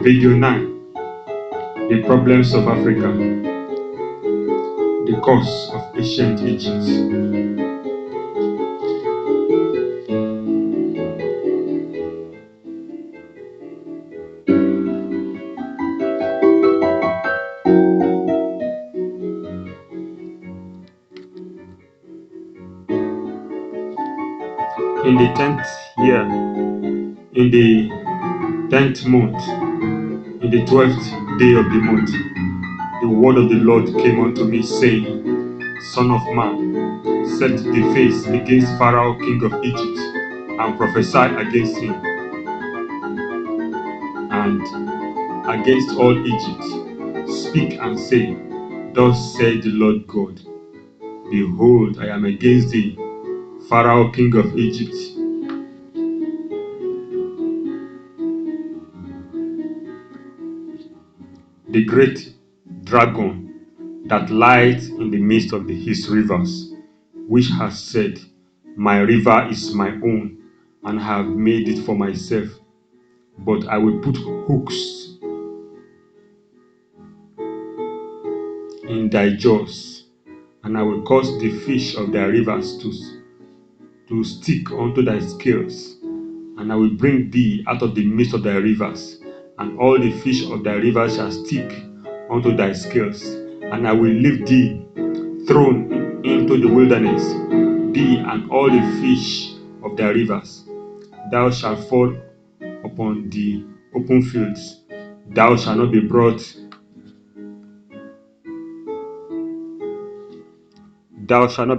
Video 9. The problems of Africa. The cause of ancient Egypt. In the 10th year, in the 10th month, in the 12th day of the month, the word of the Lord came unto me, saying, Son of man, set the face against Pharaoh king of Egypt, and prophesy against him, and against all Egypt. Speak and say, Thus said the Lord God, Behold, I am against thee, Pharaoh king of Egypt, the great dragon that lieth in the midst of his rivers, which has said, My river is my own, and I have made it for myself. But I will put hooks in thy jaws, and I will cause the fish of thy rivers to stick unto thy scales, and I will bring thee out of the midst of thy rivers, and all the fish of thy rivers shall stick unto thy scales, and I will leave thee thrown into the wilderness, thee and all the fish of thy rivers. Thou shalt fall upon the open fields. Thou shalt not be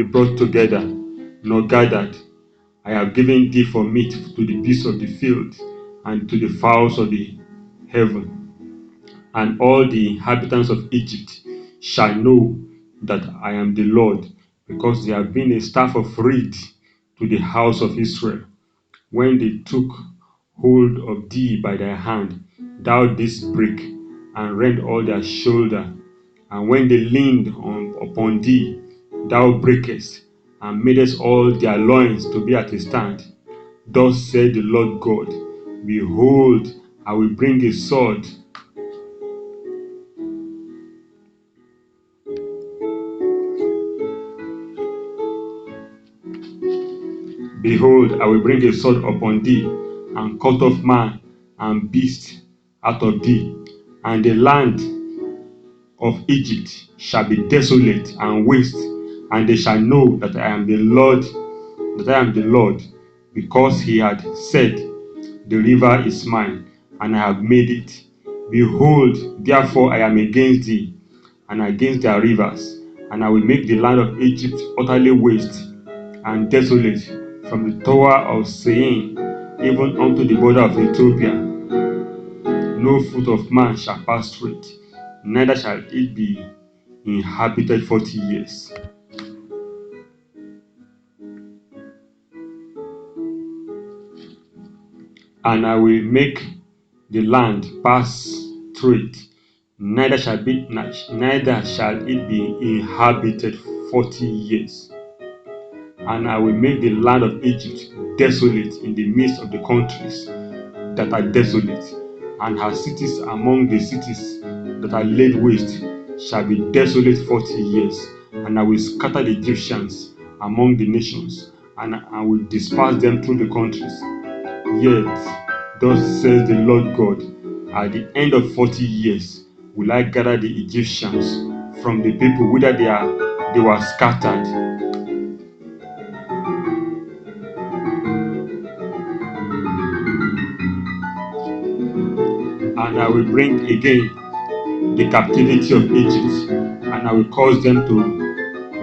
brought together, nor gathered. I have given thee for meat to the beasts of the field, and to the fowls of the heaven. And all the inhabitants of Egypt shall know that I am the Lord, because they have been a staff of reed to the house of Israel. When they took hold of thee by thy hand, thou didst break and rend all their shoulder. And when they leaned upon thee, thou breakest and madest all their loins to be at a stand. Thus said the Lord God, Behold, I will bring a sword Behold, I will bring a sword upon thee, and cut off man and beast out of thee, and the land of Egypt shall be desolate and waste, and they shall know that I am the Lord, because he had said, The river is mine, and I have made it. Behold, therefore I am against thee, and against their rivers, and I will make the land of Egypt utterly waste and desolate, from the tower of Seir even unto the border of Ethiopia. No foot of man shall pass through it, neither shall it be inhabited 40 years. And I will make the land pass through it, neither shall it be inhabited 40 years. And I will make the land of Egypt desolate in the midst of the countries that are desolate, and her cities among the cities that are laid waste shall be desolate 40 years. And I will scatter the Egyptians among the nations, and I will disperse them through the countries. Yet, thus says the Lord God, at the end of 40 years will I gather the Egyptians from the people whither they were scattered, and I will bring again the captivity of Egypt, and I will cause them to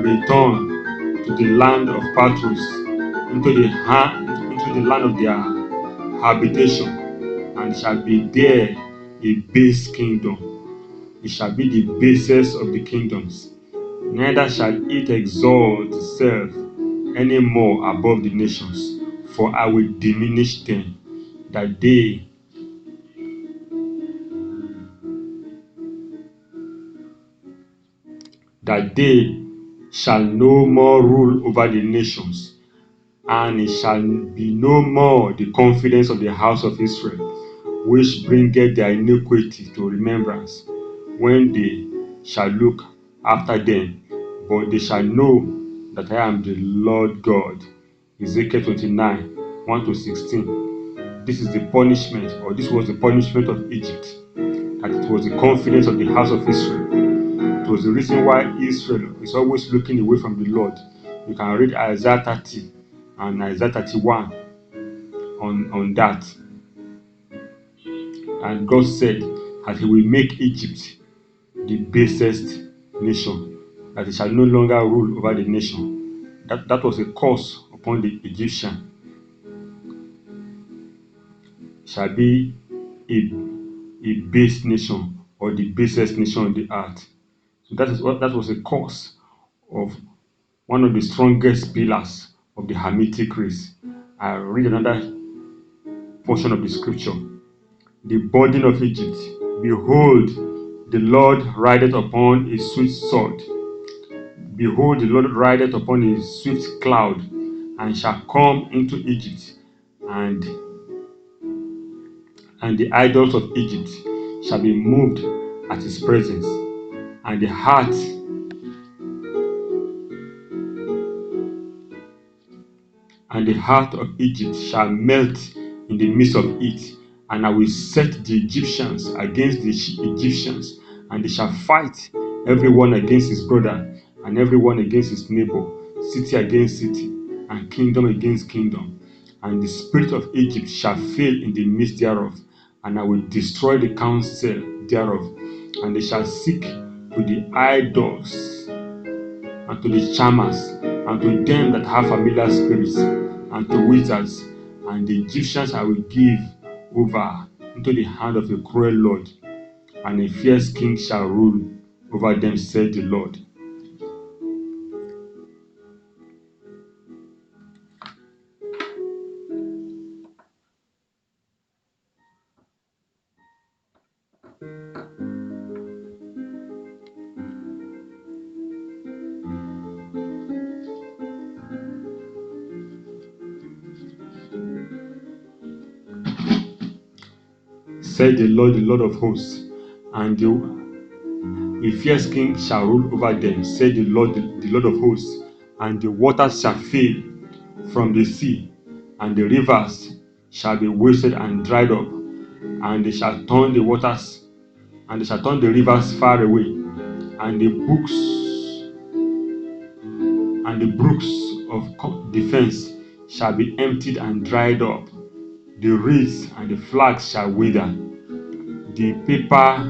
return to the land of Pathros, into the land of their habitation, and shall be there a base kingdom. It shall be the basest of the kingdoms, neither shall it exalt itself any more above the nations, for I will diminish them, that they shall no more rule over the nations, and it shall be no more the confidence of the house of Israel. which bringeth their iniquity to remembrance, when they shall look after them. But they shall know that I am the Lord God. Ezekiel 29, 1 to 16. This is the punishment, or this was the punishment of Egypt, that it was the confidence of the house of Israel. It was the reason why Israel is always looking away from the Lord. You can read Isaiah 30 and Isaiah 31 on that. And God said that he will make Egypt the basest nation, that he shall no longer rule over the nation. That was a curse upon the Egyptian. Shall be a base nation, or the basest nation on the earth. So that was a curse of one of the strongest pillars of the Hamitic race. I read another portion of the scripture. The burden of Egypt. Behold, the Lord rideth upon a swift sword. Behold, the Lord rideth upon a swift cloud, and shall come into Egypt, and the idols of Egypt shall be moved at his presence, and the heart of Egypt shall melt in the midst of it. And I will set the Egyptians against the Egyptians, and they shall fight, everyone against his brother, and everyone against his neighbor, city against city, and kingdom against kingdom. And the spirit of Egypt shall fail in the midst thereof, and I will destroy the counsel thereof. And they shall seek to the idols, and to the charmers, and to them that have familiar spirits, and to wizards. And the Egyptians I will give over into the hand of a cruel Lord, and a fierce king shall rule over them, said the Lord. Said the Lord of hosts, and a fierce king shall rule over them, said the Lord of hosts. And the waters shall fail from the sea, and the rivers shall be wasted and dried up, and they shall turn the waters, and they shall turn the rivers far away, and the brooks of defense shall be emptied and dried up. The reeds and the flags shall wither. The paper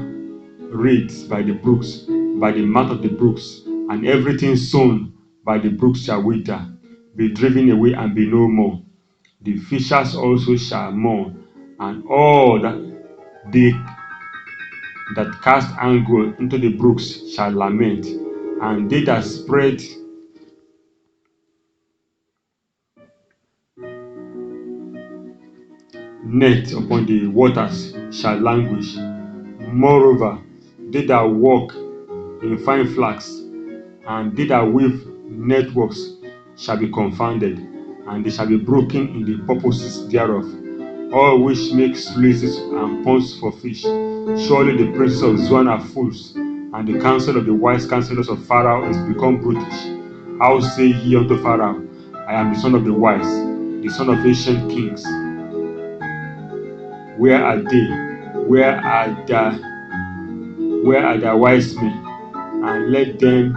reeds by the brooks, by the mouth of the brooks, and everything sown by the brooks shall wither, be driven away and be no more. The fishers also shall mourn, and all that they that cast angle into the brooks shall lament, and they that spread net upon the waters shall languish. Moreover, they that walk in fine flax, and they that weave networks shall be confounded, and they shall be broken in the purposes thereof, all which make sluices and ponds for fish. Surely the princes of Zoan are fools, and the counsel of the wise counselors of Pharaoh is become brutish. How say ye unto Pharaoh, I am the son of the wise, the son of ancient kings? Where are they? Where are the wise men? And let them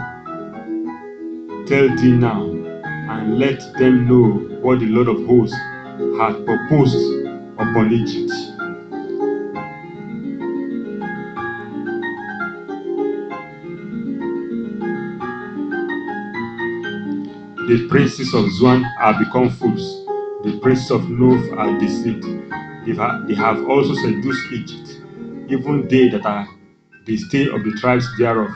tell thee now, and let them know what the Lord of hosts hath proposed upon Egypt. The princes of Zoan are become fools. The princes of Noph are deceived. They have also seduced Egypt, even they that are the stay of the tribes thereof.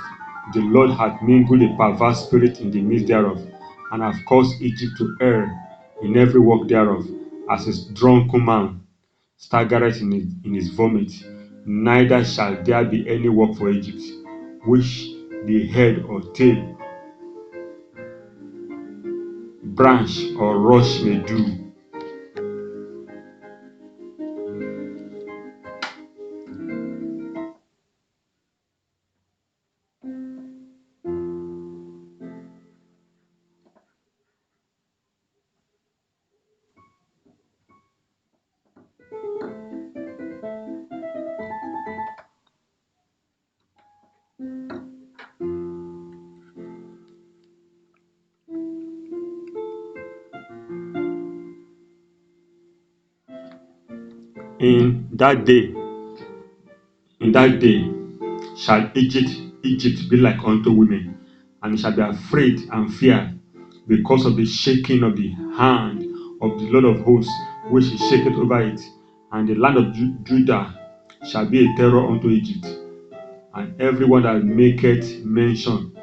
The Lord hath mingled a perverse spirit in the midst thereof, and hath caused Egypt to err in every work thereof, as a drunken man staggereth in his vomit. Neither shall there be any work for Egypt, which the head or tail, branch or rush may do. In that day, in that day shall Egypt be like unto women, and it shall be afraid and fear because of the shaking of the hand of the Lord of hosts, which is shaken over it. And the land of Judah shall be a terror unto Egypt, and everyone that maketh mention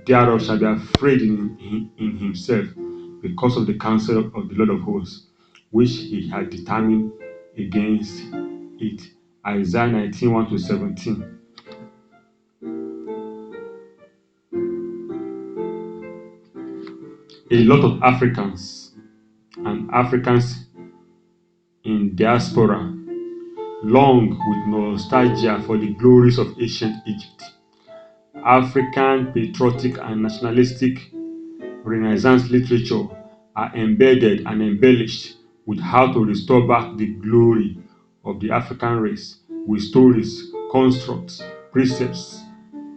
thereof shall be afraid in himself because of the counsel of the Lord of hosts, which he had determined against it. Isaiah 19, 1-17. A lot of Africans and Africans in diaspora long with nostalgia for the glories of ancient Egypt. African patriotic and nationalistic Renaissance literature are embedded and embellished with how to restore back the glory of the African race with stories, constructs, precepts,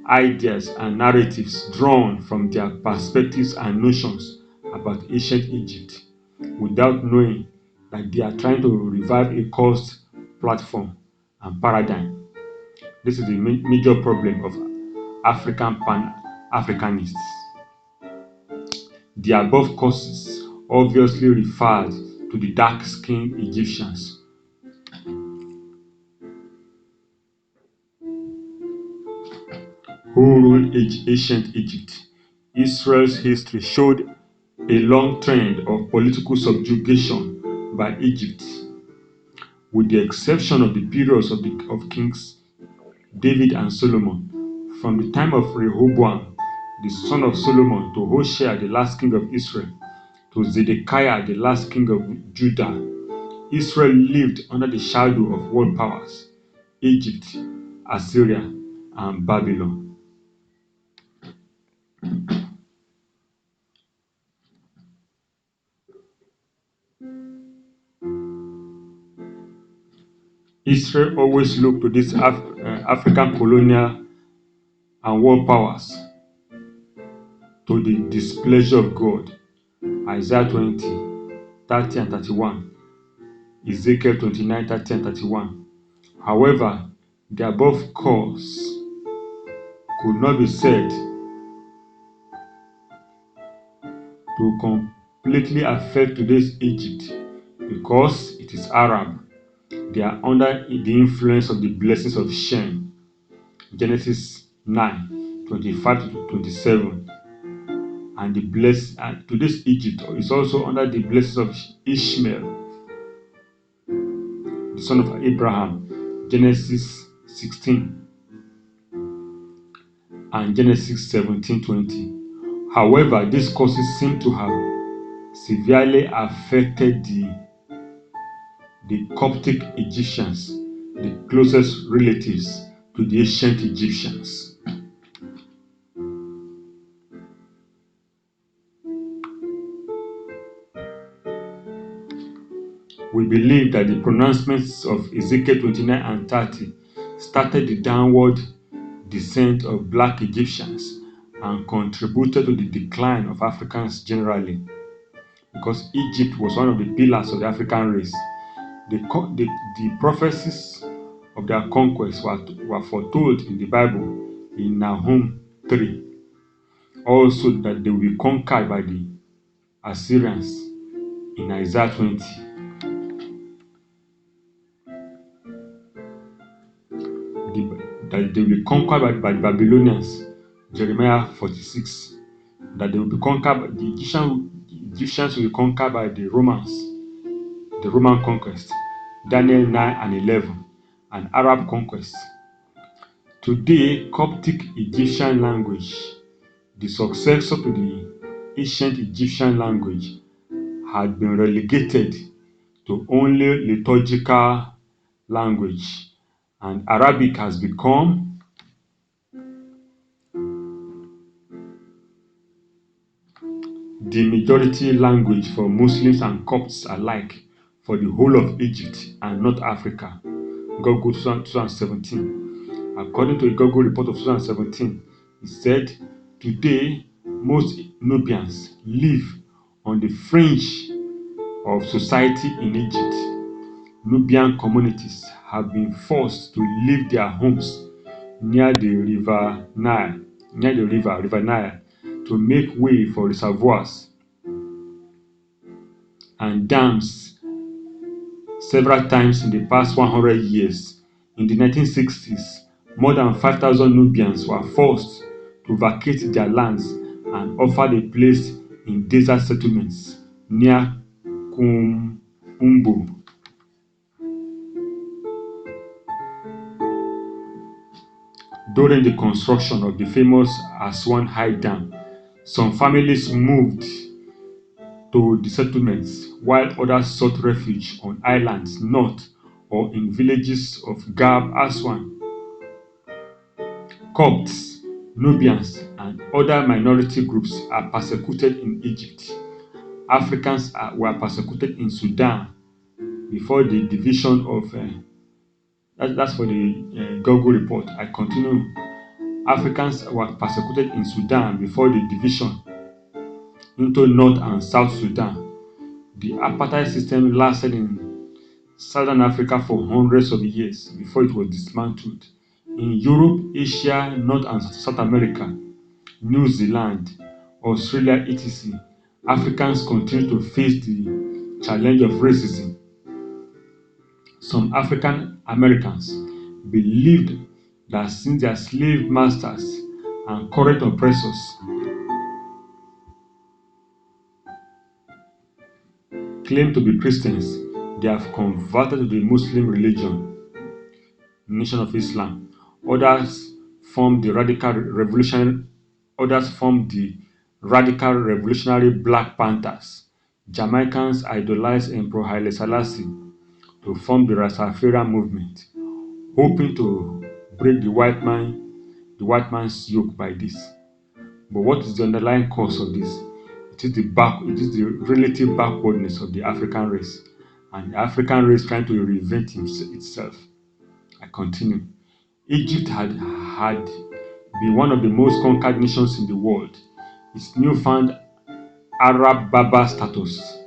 ideas, and narratives drawn from their perspectives and notions about ancient Egypt without knowing that they are trying to revive a cursed platform and paradigm. This is the major problem of African Pan-Africanists. The above causes obviously referred to the dark-skinned Egyptians who ruled ancient Egypt. Israel's history showed a long trend of political subjugation by Egypt, with the exception of the periods of Kings David and Solomon. From the time of Rehoboam, the son of Solomon, to Hoshea, the last king of Israel, to Zedekiah, the last king of Judah, Israel lived under the shadow of world powers, Egypt, Assyria, and Babylon. Israel always looked to these African colonial and world powers to the displeasure of God. Isaiah 20, 30 and 31, Ezekiel 29, 30 and 31. However, the above cause could not be said to completely affect today's Egypt because it is Arab. They are under the influence of the blessings of Shem, Genesis 9, 25-27. And today's Egypt is also under the blessings of Ishmael, the son of Abraham, Genesis 16 and Genesis 17:20. However, these causes seem to have severely affected the Coptic Egyptians, the closest relatives to the ancient Egyptians. We believe that the pronouncements of Ezekiel 29 and 30 started the downward descent of black Egyptians and contributed to the decline of Africans generally, because Egypt was one of the pillars of the African race. The prophecies of their conquest were foretold in the Bible in Nahum 3. Also, that they will be conquered by the Assyrians in Isaiah 20. That they will be conquered by the Babylonians, Jeremiah 46. That they will be conquered by the Egyptians will be conquered by the Romans, the Roman conquest, Daniel 9 and 11, and Arab conquest. Today, Coptic Egyptian language, the successor to the ancient Egyptian language, had been relegated to only liturgical language, and Arabic has become the majority language for Muslims and Copts alike for the whole of Egypt and North Africa. Google 2017. According to a Google report of 2017, it said, today most Nubians live on the fringe of society in Egypt. Nubian communities have been forced to leave their homes near the river Nile, to make way for reservoirs and dams several times in the past 100 years. In the 1960s, more than 5,000 Nubians were forced to vacate their lands and offered a place in desert settlements near Kumumbu. During the construction of the famous Aswan High Dam, some families moved to the settlements, while others sought refuge on islands north or in villages of Gab Aswan. Copts, Nubians, and other minority groups are persecuted in Egypt. Were persecuted in Sudan before the division of that's for the Google report. I continue. Africans were persecuted in Sudan before the division into North and South Sudan. The apartheid system lasted in Southern Africa for hundreds of years before it was dismantled. In Europe, Asia, North and South America, New Zealand, Australia, etc., Africans continue to face the challenge of racism. Some African Americans believed that since their slave masters and current oppressors claim to be Christians, they have converted to the Muslim religion, Nation of Islam. Others formed the radical revolutionary. Others formed the radical revolutionary Black Panthers. Jamaicans idolized Emperor Haile Selassie to form the Rastafarian movement, hoping to break the white man's yoke by this. But what is the underlying cause of this? It is the relative backwardness of the African race, and the African race trying to reinvent itself. I continue. Egypt had been one of the most conquered nations in the world. Its newfound Arab Berber status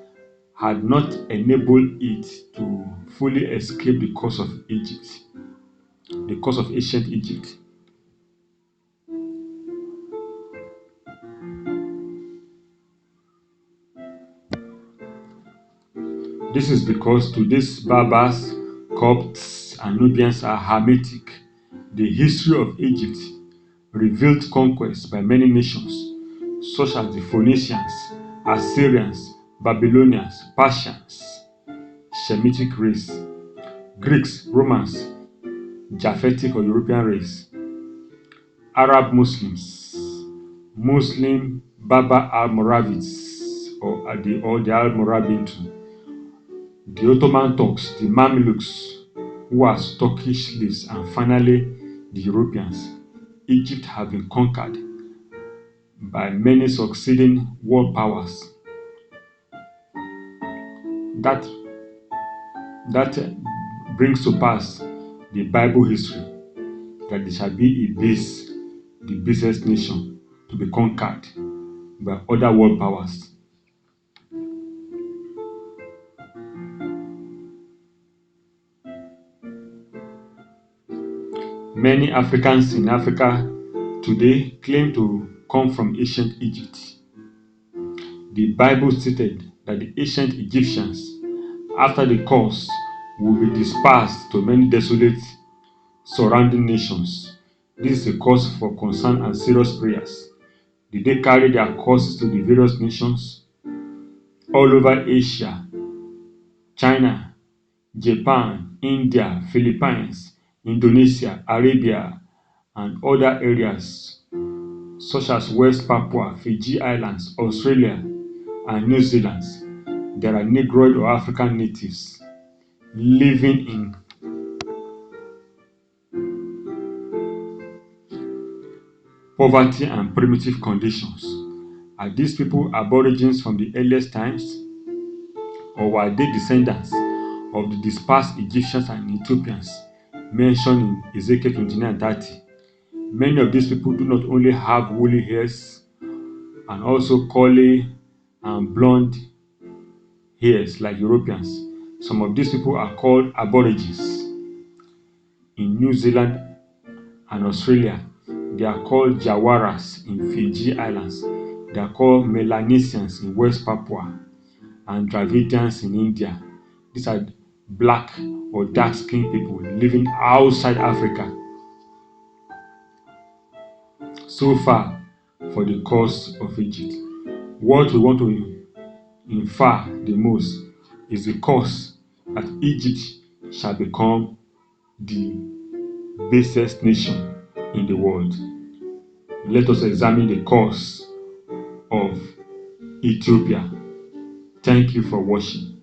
had not enabled it to fully escape the curse of ancient Egypt. This is because today's Berbers, Copts, and Nubians are Hamitic. The history of Egypt revealed conquests by many nations, such as the Phoenicians, Assyrians, Babylonians, Persians, Shemitic race, Greeks, Romans, Japhetic or European race, Arab Muslims, Muslim Berber Almoravids or the Almoravids, the Ottoman Turks, the Mamluks, who are Turkish slaves, and finally the Europeans. Egypt have been conquered by many succeeding world powers. That that brings to pass the Bible history that there shall be the basest nation to be conquered by other world powers. Many Africans in Africa today claim to come from ancient Egypt. The Bible stated that the ancient Egyptians, after the curse, will be dispersed to many desolate surrounding nations. This is a cause for concern and serious prayers. Did they carry their curses to the various nations all over Asia, China, Japan, India, Philippines, Indonesia, Arabia, and other areas such as West Papua, Fiji Islands, Australia, and New Zealand? There are Negroid or African natives living in poverty and primitive conditions. Are these people aborigines from the earliest times, or were they descendants of the dispersed Egyptians and Ethiopians mentioned in Ezekiel 29 and 30? Many of these people do not only have woolly hairs and also curly and blonde hairs like Europeans. Some of these people are called Aborigines. In New Zealand and Australia, they are called Jawaras in Fiji Islands. They are called Melanesians in West Papua and Dravidians in India. These are black or dark-skinned people living outside Africa. So far for the curse of Egypt. What we want to infer the most is the curse that Egypt shall become the basest nation in the world. Let us examine the curse of Ethiopia. Thank you for watching.